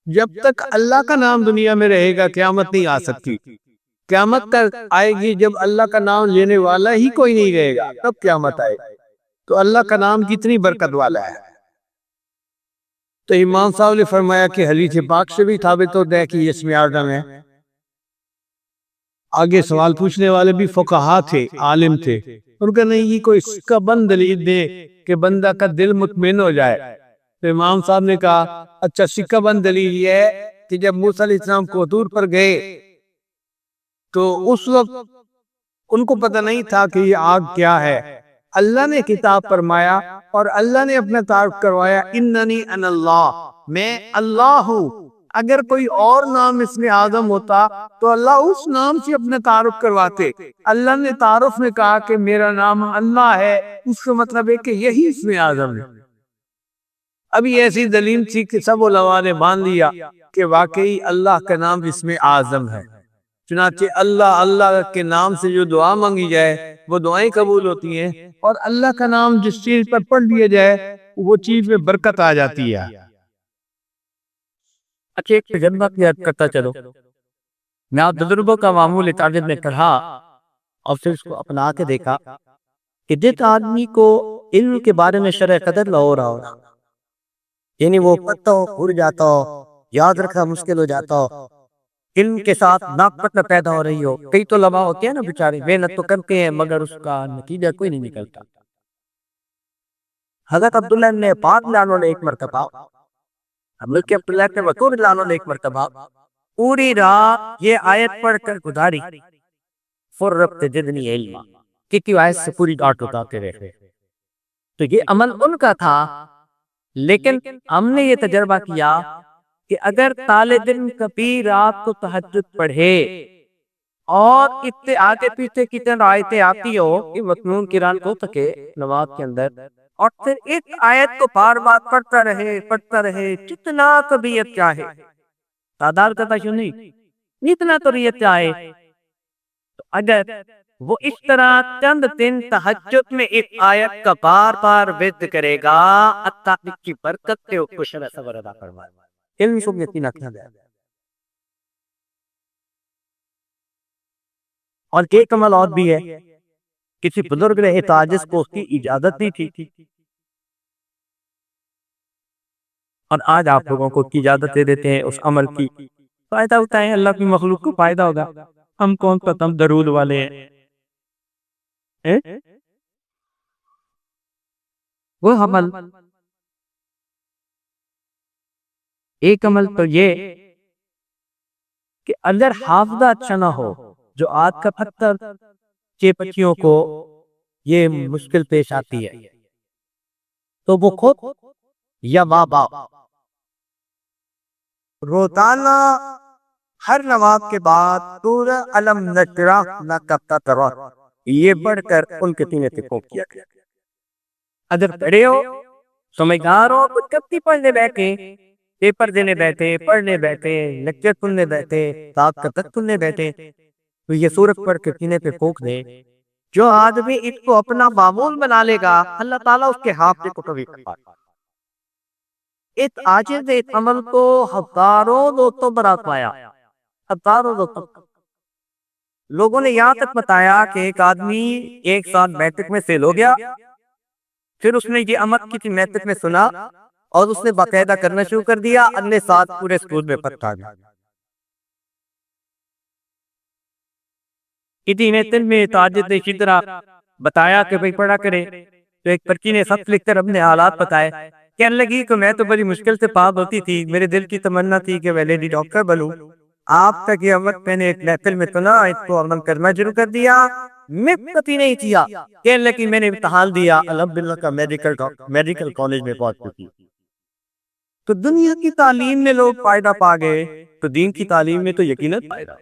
جب تک اللہ کا نام دنیا میں رہے گا قیامت نہیں آ سکتی۔ قیامت تک آئے گی جب اللہ کا نام لینے والا ہی کوئی نہیں رہے گا، تب قیامت آئے گی۔ تو اللہ کا نام کتنی برکت والا ہے۔ تو امام صاحب نے فرمایا کہ حدیث پاک سے بھی ثابت ہوتا ہے کہ یہ اسم اعظم ہے۔ آگے سوال پوچھنے والے بھی فقہا تھے، عالم تھے، ان کا نہیں، یہ کوئی سکہ بند دلیل دے کہ بندہ کا دل مطمئن ہو جائے۔ تو امام صاحب نے کہا اچھا سکہ بند دلیل یہ ہے کہ جب موسیٰ علیہ السلام کوہ پر گئے تو اس وقت ان کو پتہ نہیں تھا کہ یہ آگ کیا ہے، اللہ نے کتاب فرمایا اور اللہ نے اپنا تعارف کروایا، اننی انا اللہ، میں اللہ ہوں۔ اگر کوئی اور نام اسم اعظم ہوتا تو اللہ اس نام سے اپنا تعارف کرواتے، اللہ نے تعارف میں کہا کہ میرا نام اللہ ہے، اس کا مطلب ہے کہ یہی اسم اعظم ہے۔ ابھی ایسی دلیل تھی کہ سب علماء نے مان لیا کہ واقعی اللہ کا نام اسم اعظم ہے، چنانچہ اللہ کے نام سے جو دعا مانگی جائے وہ دعائیں قبول ہوتی ہیں، اور اللہ کا نام جس چیز پر پڑھ لیا جائے وہ چیز میں برکت آ جاتی ہے۔ اچھا ایک تجربہ کی یاد کرتا چلو، میں آپ تجربوں کا معمول اتعاجب میں پڑھا اور پھر اس کو اپنا کے دیکھا کہ جس آدمی کو علم کے بارے میں شرح قدر نہ ہو رہا ہو، یعنی وہ پتہ بھول جاتا ہو، یاد رکھنا مشکل ہو جاتا ہو، علم کے ساتھ ناپتہ پیدا ہو رہی ہو، کئی تو لمحہ ہوتے ہیں نا بیچارے محنت تو کرتے ہیں مگر اس کا نتیجہ کوئی نہیں نکلتا۔ حضرت عبداللہ ابن پاک لانوں نے ایک مرتبہ، حضرت عبداللہ کے وطور لانوں نے ایک مرتبہ پوری رات یہ آیت پڑھ کر گزاری، فرب تجدنی علما، کیونکہ آیت سے پوری رات اٹھاتے رہے۔ تو یہ عمل ان کا تھا، لیکن ہم نے یہ تجربہ کیا کہ اگر طالب علم کبھی رات کو تہجد پڑھے اور اتنے آگے پیچھے کی طرح آیتیں آتی ہو کہ مطمئن قرآن کو سکے نماز کے اندر، اور پھر ایک آیت کو بار بار پڑھتا رہے جتنا طبیعت چاہے، تعداد کا تعین نہیں، جتنا طبیعت چاہے، تو اگر وہ اس طرح چند دن تہجد میں ایک آیت کا بار بار ورد کرے گا، اللہ کی برکت سے اس کو شرح صبر عطا فرمائے گا۔ علم کو یقین رکھنا ہے۔ اور ایک عمل اور بھی ہے، کسی بزرگ رہے تاجس کو اس کی اجازت نہیں تھی، اور آج آپ لوگوں کو کی اجازت دے دیتے ہیں اس عمل کی، فائدہ ہوتا ہے، اللہ کی مخلوق کو فائدہ ہوگا۔ ہم کون سا تم درود والے ہیں؟ وہ عمل، ایک عمل تو یہ کہ اگر حافظہ اچھا نہ ہو، جو آج کا پتھر کے بچیوں کو یہ مشکل پیش آتی ہے، تو وہ خود یا ماں باپ روزانہ ہر نماز کے بعد سورہ الم نشرح لک صدرک یہ پڑھ کر ان کے سینے سے پھونک کیا گیا۔ اگر پڑھے ہو، سمجھدار ہو، کچھ کبھی پڑھنے بیٹھے، پیپر دینے بیٹھے، پڑھنے بیٹھے، لیکچر سننے بیٹھے، ساتھ کا تک سننے بیٹھے، تو یہ سورت پڑھ کے سینے پہ پھونک دے۔ جو آدمی اس کو اپنا معمول بنا لے گا، اللہ تعالیٰ اس کے حافظے کو کبھی کرتا ہے۔ اس عاجز اس عمل کو ہزاروں دوستوں پر آزمایا، ہزاروں دوستوں۔ لوگوں نے یہاں تک بتایا کہ ایک آدمی ایک سال میٹرک میں فیل ہو گیا، پھر اس نے یہ عمل کسی میٹرک میں سنا اور اس نے باقاعدہ کرنا شروع کر دیا، اگلے سال پورے اسکول میں فرسٹ آ گیا۔ اسی میٹرک میں تاجد نے اسی طرح بتایا کہ بھئی پڑھا کرے، تو ایک پرچی نے خط لکھ کر اپنے حالات بتائے، کہنے لگی کہ میں تو بڑی مشکل سے پاس ہوتی تھی، میرے دل کی تمنا تھی کہ میں لیڈی ڈاکٹر بنوں، آپ تک یہ عمل میں نے ایک محفل میں سنا، اس کو عمل کرنا شروع کر دیا، میں پتی نہیں کیا، کہنے لگی میں نے امتحان دیا، الحمدللہ کا میڈیکل کالج میں پہنچ چکی۔ تو دنیا کی تعلیم میں لوگ فائدہ پا گئے، تو دین کی تعلیم میں تو یقیناً فائدہ۔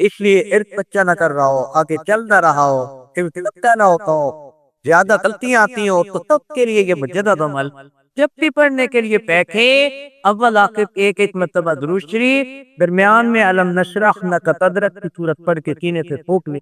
اس لیے ارد بچہ نہ کر رہا ہو، آگے چل نہ رہا ہو، لگتا نہ ہوتا ہو، زیادہ غلطیاں آتی ہوں، تو سب کے لیے یہ مجدد عمل، جب بھی پڑھنے کے لیے بیٹھے، اول آخر ایک ایک مرتبہ درود شریف، درمیان میں الم نشرح لک صدرک کی سورت پڑھ کے سینے سے پھونک لے۔